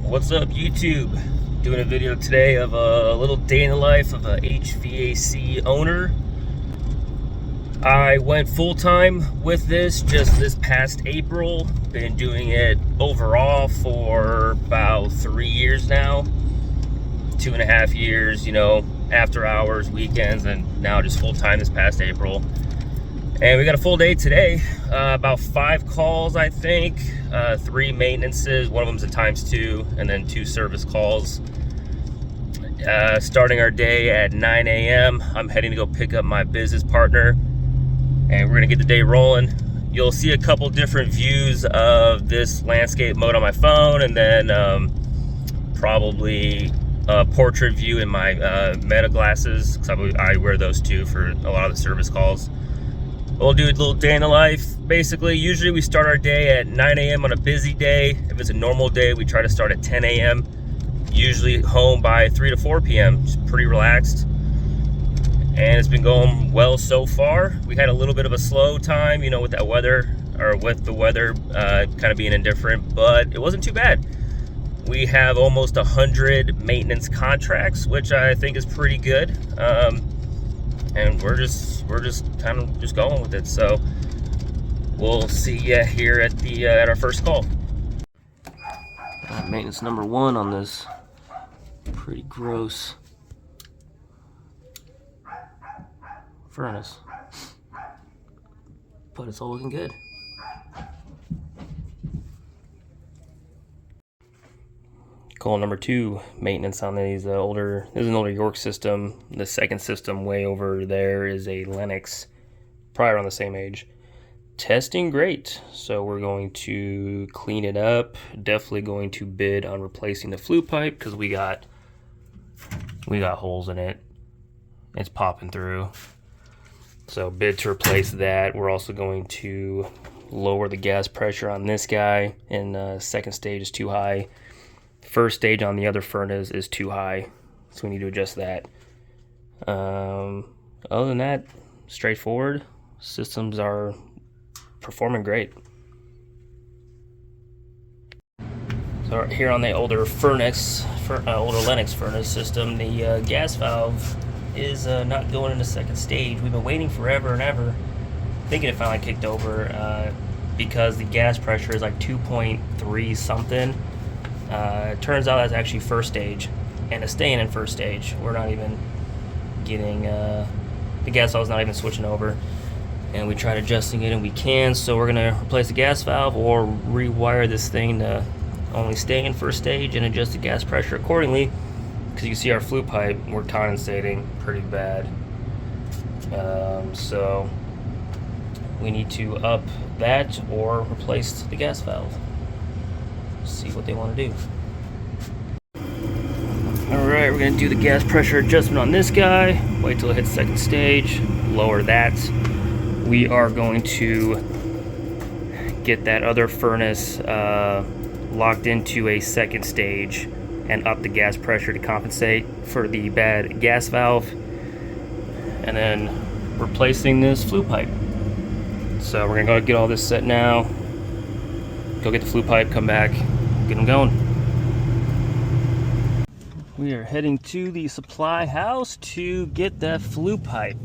What's up, YouTube? Doing a video today of a little day in the life of a HVAC owner. I went full-time with this just this past April. Been doing it overall for about 3 years now. 2.5 years, after hours, weekends, and now just full-time this past April. And we got a full day today, about 5 calls, I think, 3 maintenances, one of them's a ×2, and then 2 service calls. Starting our day at 9 a.m. I'm heading to go pick up my business partner, and we're gonna get the day rolling. You'll see a couple different views of this landscape mode on my phone, and then probably a portrait view in my Meta glasses, because I wear those too for a lot of the service calls. We'll do a little day in the life. Basically, usually we start our day at 9 a.m. on a busy day. If it's a normal day, we try to start at 10 a.m. Usually home by 3 to 4 p.m. Just pretty relaxed. And it's been going well so far. We had a little bit of a slow time, with that weather, or with the weather kind of being indifferent, but it wasn't too bad. We have almost 100 maintenance contracts, which I think is pretty good. And we're just kind of just going with it. So we'll see you here at the at our first call. Maintenance number 1 on this pretty gross furnace, but it's all looking good. Call number 2, maintenance on these older. This is an older York system. The second system way over there is a Lennox, probably around the same age. Testing great, so we're going to clean it up. Definitely going to bid on replacing the flue pipe because we got holes in it. It's popping through. So bid to replace that. We're also going to lower the gas pressure on this guy, and second stage is too high. First stage on the other furnace is too high, so we need to adjust that. Other than that, straightforward. Systems are performing great. So here on the older older Lennox furnace system, the gas valve is not going into second stage. We've been waiting forever and ever, thinking it finally kicked over because the gas pressure is like 2.3 something. Turns out that's actually first stage, and it's staying in first stage. We're not even getting, the gas valve's not even switching over, and we tried adjusting it and we can, so we're gonna replace the gas valve or rewire this thing to only stay in first stage and adjust the gas pressure accordingly, because you see our flue pipe, we're condensating pretty bad. So we need to up that or replace the gas valve. See what they want to do. Alright, we're going to do the gas pressure adjustment on this guy. Wait till it hits second stage. Lower that. We are going to get that other furnace locked into a second stage and up the gas pressure to compensate for the bad gas valve. And then replacing this flue pipe. So we're going to go get all this set now. Go get the flue pipe, come back, get them going. We are heading to the supply house to get that flue pipe.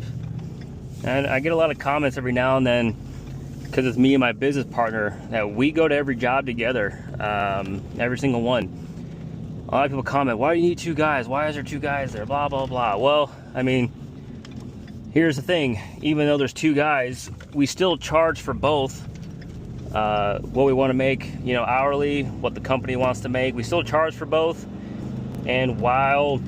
And I get a lot of comments every now and then, because it's me and my business partner, that we go to every job together, every single one. A lot of people comment, why do you need 2 guys? Why is there 2 guys there? Blah, blah, blah. Well, I mean, here's the thing. Even though there's 2 guys, we still charge for both. What we want to make, hourly, what the company wants to make. We still charge for both. And while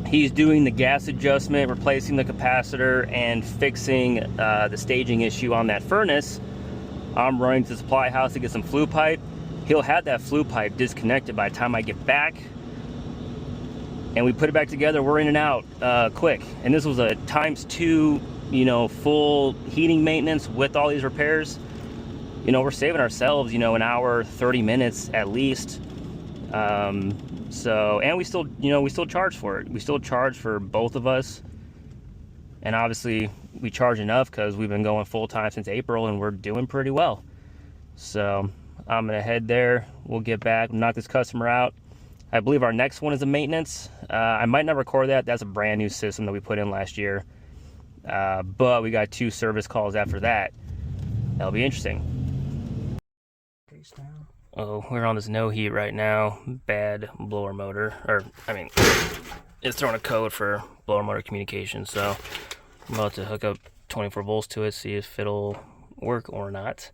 he's doing the gas adjustment, replacing the capacitor, and fixing the staging issue on that furnace, I'm running to the supply house to get some flue pipe. He'll have that flue pipe disconnected by the time I get back. And we put it back together. We're in and out quick. And this was a ×2, full heating maintenance with all these repairs. We're saving ourselves, an hour, 30 minutes at least. So, and we still charge for it. We still charge for both of us. And obviously we charge enough because we've been going full time since April and we're doing pretty well. So I'm gonna head there. We'll get back, knock this customer out, I believe our next one is a maintenance. I might not record that. That's a brand new system that we put in last year. But we got 2 service calls after that. That'll be interesting. Oh, we're on this no heat right now. Bad blower motor. Or, I mean, it's throwing a code for blower motor communication. So I'm about to hook up 24 volts to it, see if it'll work or not.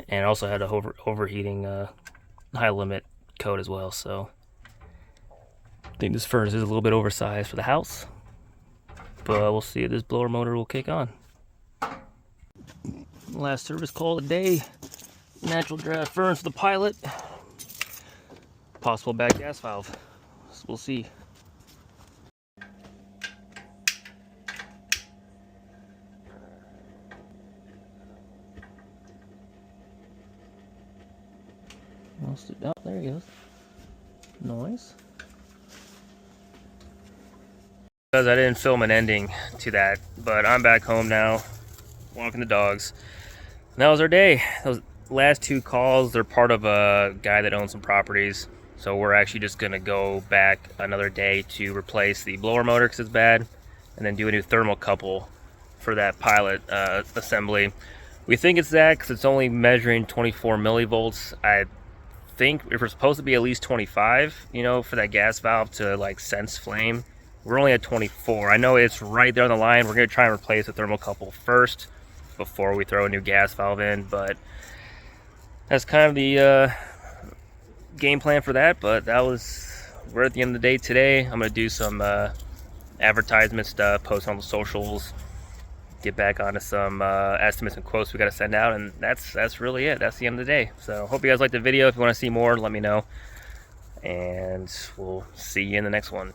And I also had a overheating high limit code as well. So I think this furnace is a little bit oversized for the house. But we'll see if this blower motor will kick on. Last service call of the day. Natural draft furnace for the Pilot. Possible bad gas valve. So we'll see. Oh, there he goes. Noise. Because I didn't film an ending to that, but I'm back home now, walking the dogs. And that was our day. Those last 2 calls, they're part of a guy that owns some properties. So we're actually just gonna go back another day to replace the blower motor because it's bad, and then do a new thermocouple for that Pilot assembly. We think it's that because it's only measuring 24 millivolts. I think if we're supposed to be at least 25, you know, for that gas valve to like sense flame. We're only at 24. I know it's right there on the line. We're gonna try and replace the thermocouple first before we throw a new gas valve in, but that's kind of the game plan for that. But we're at the end of the day today. I'm gonna do some advertisement stuff, post on the socials, get back onto some estimates and quotes we gotta send out, and that's really it. That's the end of the day. So hope you guys liked the video. If you want to see more, let me know, and we'll see you in the next one.